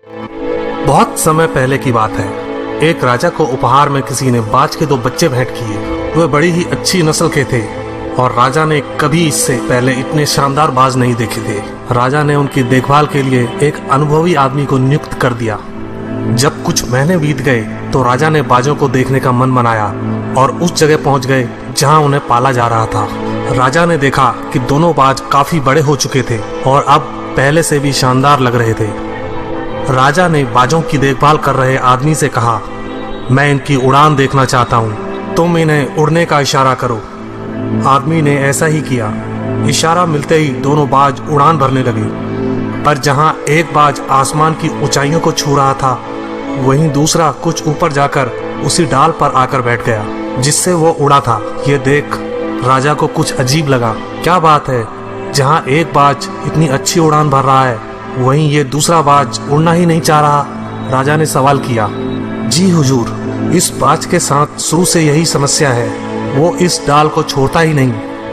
बहुत समय पहले की बात है। एक राजा को उपहार में किसी ने बाज के 2 बच्चे भेंट किए। वे बड़ी ही अच्छी नस्ल के थे और राजा ने कभी इससे पहले इतने शानदार बाज नहीं देखे थे। राजा ने उनकी देखभाल के लिए एक अनुभवी आदमी को नियुक्त कर दिया। जब कुछ महीने बीत गए तो राजा ने बाजों को देखने का मन बनाया और उस जगह पहुंच गए जहां उन्हें पाला जा रहा था। राजा ने देखा कि दोनों बाज काफी बड़े हो चुके थे और अब पहले से भी शानदार लग रहे थे। राजा ने बाजों की देखभाल कर रहे आदमी से कहा, मैं इनकी उड़ान देखना चाहता हूँ, तुम इन्हें उड़ने का इशारा करो। आदमी ने ऐसा ही किया। इशारा मिलते ही दोनों बाज उड़ान भरने लगे, पर जहाँ एक बाज आसमान की ऊंचाइयों को छू रहा था, वहीं दूसरा कुछ ऊपर जाकर उसी डाल पर आकर बैठ गया जिससे वो उड़ा था। ये देख राजा को कुछ अजीब लगा। क्या बात है, जहाँ एक बाज इतनी अच्छी उड़ान भर रहा है, वहीं ये दूसरा बाज उड़ना ही नहीं चाह रहा। राजा ने सवाल किया, जी हुजूर, इस बाज के साथ शुरू से यही समस्या है, वो इस डाल को छोड़ता ही नहीं।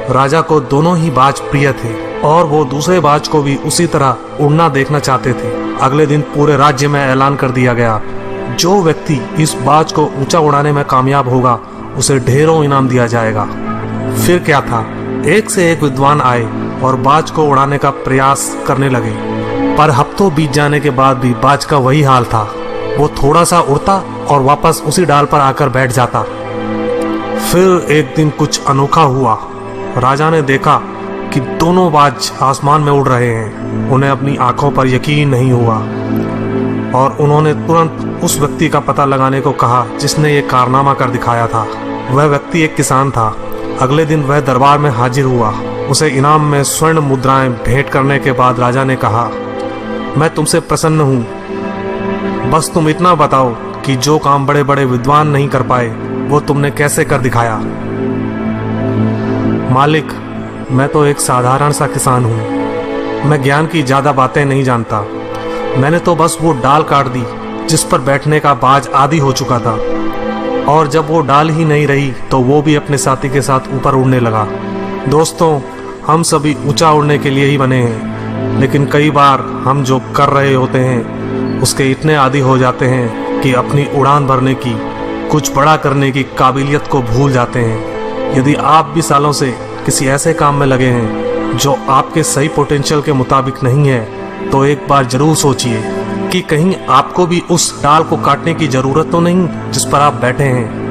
राजा को दोनों ही बाज प्रिय थे और वो दूसरे बाज को भी उसी तरह उड़ना देखना चाहते थे। अगले दिन पूरे राज्य में ऐलान कर दिया गया, जो व्यक्ति इस बाज को ऊंचा उड़ाने में कामयाब होगा उसे ढेरों इनाम दिया जाएगा। फिर क्या था, एक से एक विद्वान आए और बाज को उड़ाने का प्रयास करने लगे, पर हफ्तों बीत जाने के बाद भी बाज का वही हाल था। वो थोड़ा सा उड़ता और वापस उसी डाल पर आकर बैठ जाता। फिर एक दिन कुछ अनोखा हुआ। राजा ने देखा कि दोनों बाज आसमान में उड़ रहे हैं। उन्हें अपनी आंखों पर यकीन नहीं हुआ और उन्होंने तुरंत उस व्यक्ति का पता लगाने को कहा जिसने ये कारनामा कर दिखाया था। वह व्यक्ति एक किसान था। अगले दिन वह दरबार में हाजिर हुआ। उसे इनाम में स्वर्ण मुद्राएं भेंट करने के बाद राजा ने कहा, मैं तुमसे प्रसन्न हूँ, बस तुम इतना बताओ कि जो काम बड़े बड़े विद्वान नहीं कर पाए वो तुमने कैसे कर दिखाया। मालिक, मैं तो एक साधारण सा किसान हूँ। मैं ज्ञान की ज़्यादा बातें नहीं जानता। मैंने तो बस वो डाल काट दी जिस पर बैठने का बाज आदी हो चुका था, और जब वो डाल ही नहीं रही तो वो भी अपने साथी के साथ ऊपर उड़ने लगा। दोस्तों, हम सभी ऊंचा उड़ने के लिए ही बने हैं, लेकिन कई बार हम जो कर रहे होते हैं उसके इतने आदी हो जाते हैं कि अपनी उड़ान भरने की, कुछ बड़ा करने की काबिलियत को भूल जाते हैं। यदि आप भी सालों से किसी ऐसे काम में लगे हैं जो आपके सही पोटेंशियल के मुताबिक नहीं है, तो एक बार जरूर सोचिए कि कहीं आपको भी उस डाल को काटने की जरूरत तो नहीं जिस पर आप बैठे हैं।